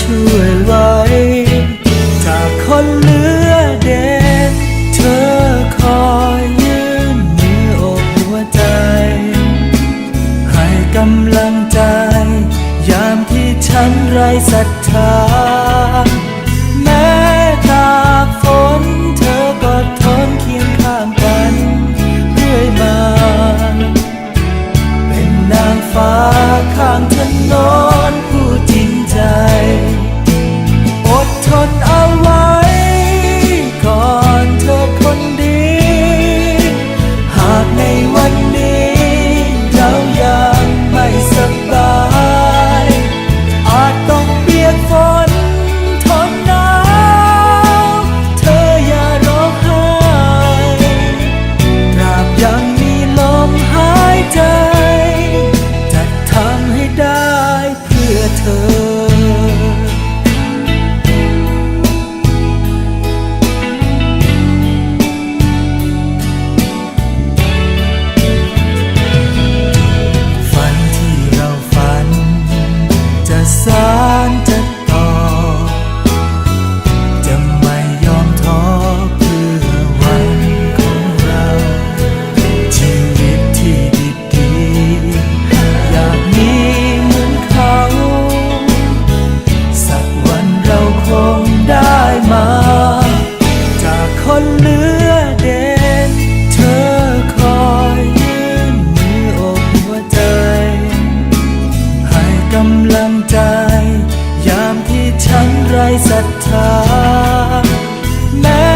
ช่วยไว้จากคนเหลือเด่นเธอคอยยืนมือโอบหัวใจให้กำลังใจยามที่ฉันไร้ศรัทธาแม้ตากฝนเธอก็ทนเคียงข้างกันเรื่อยมาเป็นนางฟ้าข้างถนนผู้จริงใจอดทนเอาไว้ก่อนเธอคนดีหากในวันนี้เรายังไม่สบายอาจต้องเปียกฝนทนหนาวเธออย่าร้องไห้ตราบยังมีลมหายใจจะทำให้ได้เพื่อเธอสารจะต่อจะไม่ยอมท้อเพื่อวันของเราชีวิตที่ดีๆอยากมีเหมือนเขาสักวันเราคงได้มาจากคนเหลือเด่นเธอคอยยืนมือโอบหัวใจให้กำลังใจยามที่ฉันไร้ศรัทธาแม้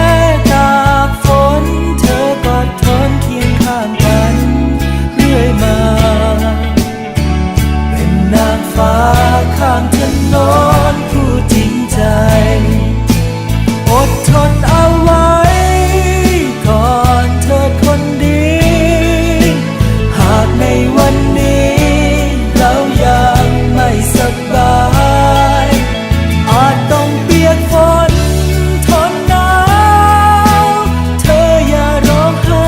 ตากฝนเธอก็ทนเคียงข้างกันเรื่อยมาเป็นนางฟ้าข้างถนนผู้จริงใจอดทนเอาไว้ก่อนเธอคนดีหากในวันนี้เรายังไม่สบายอาจต้องเปียกฝนทนหนาวเธออย่าร้องไห้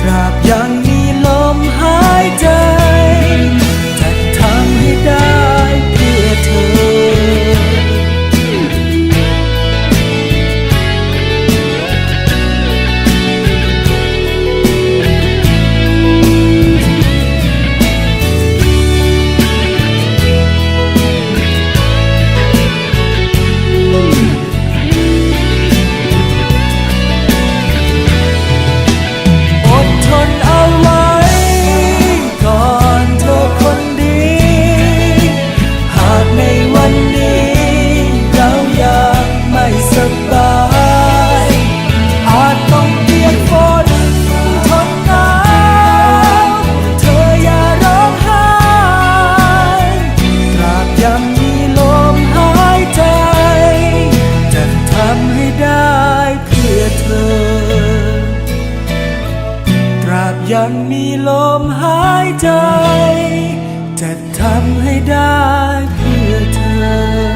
ตราบยังมีลมหายใจจะทำให้ได้เพื่อเธอยังมีลมหายใจจะทำให้ได้เพื่อเธอ